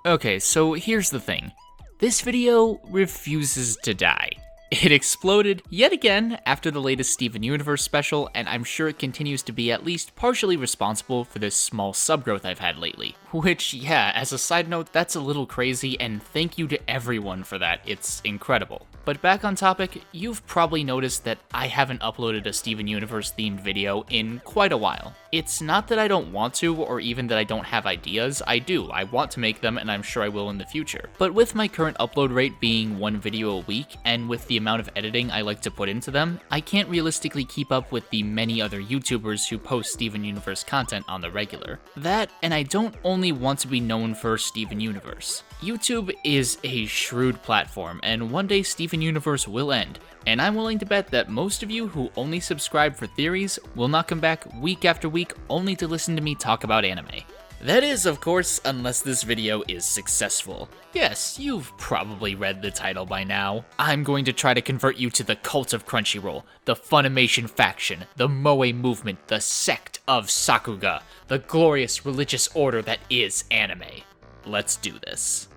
Okay, so here's the thing. This video refuses to die. It exploded yet again after the latest Steven Universe special, and I'm sure it continues to be at least partially responsible for this small subgrowth I've had lately. Which, yeah, as a side note, that's a little crazy, and thank you to everyone for that, it's incredible. But back on topic, you've probably noticed that I haven't uploaded a Steven Universe themed video in quite a while. It's not that I don't want to, or even that I don't have ideas, I do, I want to make them and I'm sure I will in the future. But with my current upload rate being one video a week, and with the amount of editing I like to put into them, I can't realistically keep up with the many other YouTubers who post Steven Universe content on the regular. That, and I don't only want to be known for Steven Universe. YouTube is a shrewd platform, and one day Steven Universe will end, and I'm willing to bet that most of you who only subscribe for theories will not come back week after week only to listen to me talk about anime. That is, of course, unless this video is successful. Yes, you've probably read the title by now. I'm going to try to convert you to the cult of Crunchyroll, the Funimation faction, the Moe movement, the sect of Sakuga, the glorious religious order that is anime. Let's do this.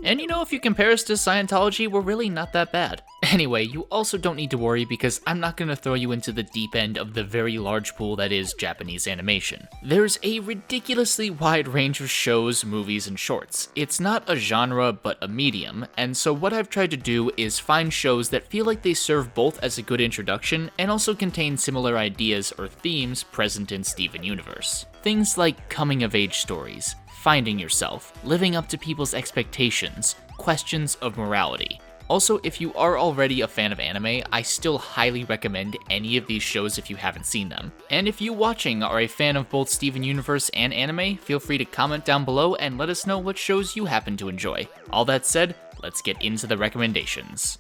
And you know, if you compare us to Scientology, we're really not that bad. Anyway, you also don't need to worry because I'm not going to throw you into the deep end of the very large pool that is Japanese animation. There's a ridiculously wide range of shows, movies, and shorts. It's not a genre, but a medium, and so what I've tried to do is find shows that feel like they serve both as a good introduction and also contain similar ideas or themes present in Steven Universe. Things like coming-of-age stories, finding yourself, living up to people's expectations, questions of morality. Also, if you are already a fan of anime, I still highly recommend any of these shows if you haven't seen them. And if you watching are a fan of both Steven Universe and anime, feel free to comment down below and let us know what shows you happen to enjoy. All that said, let's get into the recommendations.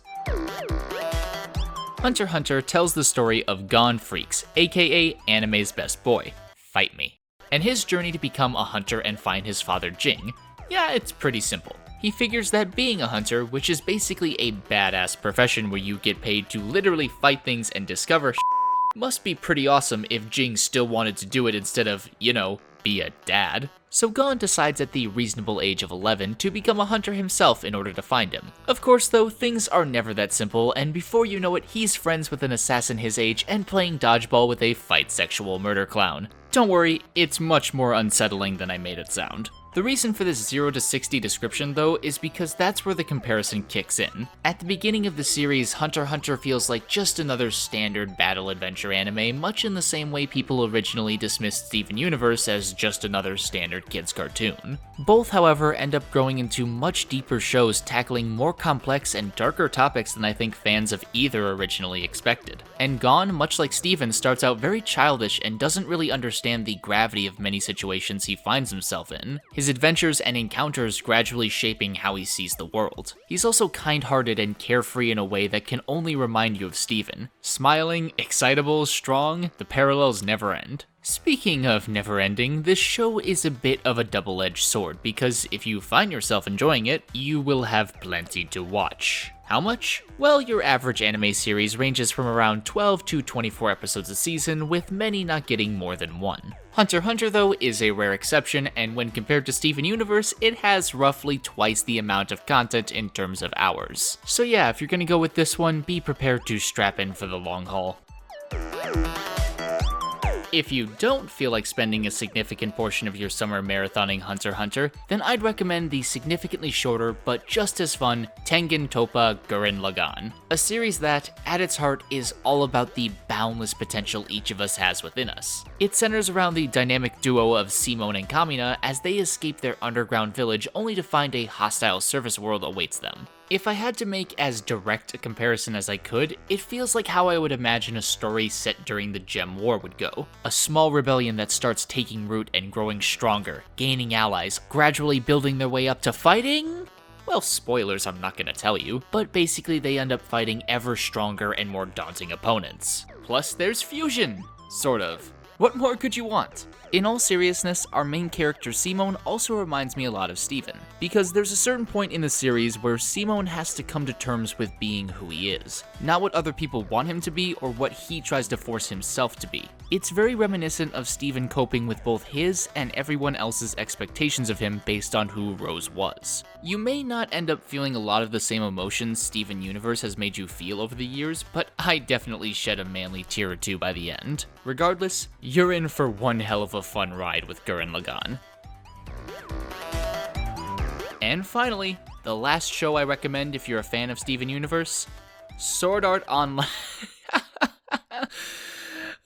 Hunter x Hunter tells the story of Gon Freaks, aka anime's best boy, Fight Me, and his journey to become a hunter and find his father Jing. Yeah, it's pretty simple. He figures that being a hunter, which is basically a badass profession where you get paid to literally fight things and discover must be pretty awesome if Jing still wanted to do it instead of, you know, be a dad. So Gon decides at the reasonable age of 11 to become a hunter himself in order to find him. Of course though, things are never that simple, and before you know it, he's friends with an assassin his age and playing dodgeball with a fight sexual murder clown. Don't worry, it's much more unsettling than I made it sound. The reason for this 0 to 60 description though is because that's where the comparison kicks in. At the beginning of the series, Hunter x Hunter feels like just another standard battle adventure anime, much in the same way people originally dismissed Steven Universe as just another standard kids cartoon. Both, however, end up growing into much deeper shows tackling more complex and darker topics than I think fans of either originally expected. And Gon, much like Steven, starts out very childish and doesn't really understand the gravity of many situations he finds himself in. His adventures and encounters gradually shaping how he sees the world. He's also kind-hearted and carefree in a way that can only remind you of Steven. Smiling, excitable, strong, the parallels never end. Speaking of never ending, this show is a bit of a double-edged sword because if you find yourself enjoying it, you will have plenty to watch. How much? Well, your average anime series ranges from around 12 to 24 episodes a season, with many not getting more than one. Hunter x Hunter, though, is a rare exception, and when compared to Steven Universe, it has roughly twice the amount of content in terms of hours. So yeah, if you're gonna go with this one, be prepared to strap in for the long haul. If you don't feel like spending a significant portion of your summer marathoning Hunter x Hunter, then I'd recommend the significantly shorter but just as fun Tengen Toppa Gurren Lagann, a series that, at its heart, is all about the boundless potential each of us has within us. It centers around the dynamic duo of Simone and Kamina as they escape their underground village only to find a hostile surface world awaits them. If I had to make as direct a comparison as I could, it feels like how I would imagine a story set during the Gem War would go. A small rebellion that starts taking root and growing stronger, gaining allies, gradually building their way up to fighting? Well, spoilers, I'm not gonna tell you, but basically they end up fighting ever stronger and more daunting opponents. Plus there's fusion, sort of. What more could you want? In all seriousness, our main character Simone also reminds me a lot of Steven, because there's a certain point in the series where Simone has to come to terms with being who he is, not what other people want him to be or what he tries to force himself to be. It's very reminiscent of Steven coping with both his and everyone else's expectations of him based on who Rose was. You may not end up feeling a lot of the same emotions Steven Universe has made you feel over the years, but I definitely shed a manly tear or two by the end. Regardless, you're in for one hell of a fun ride with Gurren Lagann. And finally, the last show I recommend if you're a fan of Steven Universe, Sword Art Online.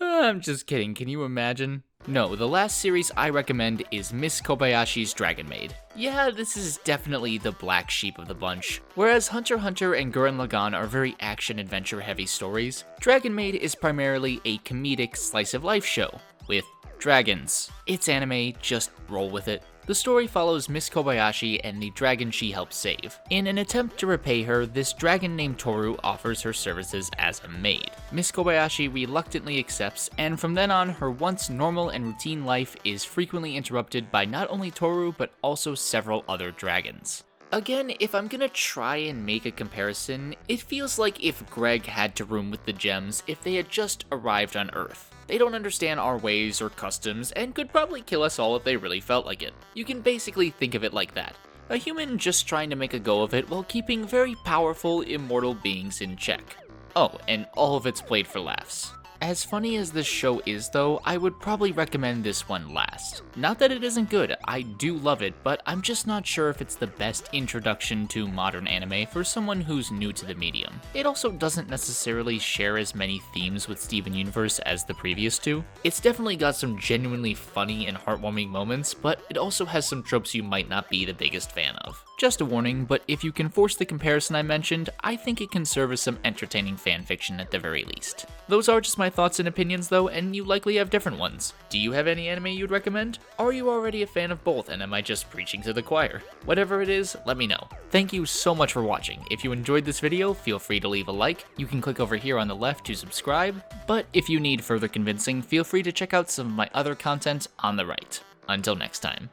I'm just kidding, can you imagine? No, the last series I recommend is Miss Kobayashi's Dragon Maid. Yeah, this is definitely the black sheep of the bunch. Whereas Hunter x Hunter and Gurren Lagann are very action-adventure heavy stories, Dragon Maid is primarily a comedic slice-of-life show with dragons. It's anime, just roll with it. The story follows Miss Kobayashi and the dragon she helps save. In an attempt to repay her, this dragon named Toru offers her services as a maid. Miss Kobayashi reluctantly accepts, and from then on, her once normal and routine life is frequently interrupted by not only Toru, but also several other dragons. Again, if I'm gonna try and make a comparison, it feels like if Greg had to room with the gems if they had just arrived on Earth. They don't understand our ways or customs, and could probably kill us all if they really felt like it. You can basically think of it like that. A human just trying to make a go of it while keeping very powerful, immortal beings in check. Oh, and all of it's played for laughs. As funny as this show is though, I would probably recommend this one last. Not that it isn't good, I do love it, but I'm just not sure if it's the best introduction to modern anime for someone who's new to the medium. It also doesn't necessarily share as many themes with Steven Universe as the previous two. It's definitely got some genuinely funny and heartwarming moments, but it also has some tropes you might not be the biggest fan of. Just a warning, but if you can force the comparison I mentioned, I think it can serve as some entertaining fanfiction at the very least. Those are just my thoughts and opinions though, and you likely have different ones. Do you have any anime you'd recommend? Are you already a fan of both and am I just preaching to the choir? Whatever it is, let me know. Thank you so much for watching. If you enjoyed this video, feel free to leave a like. You can click over here on the left to subscribe, but if you need further convincing, feel free to check out some of my other content on the right. Until next time.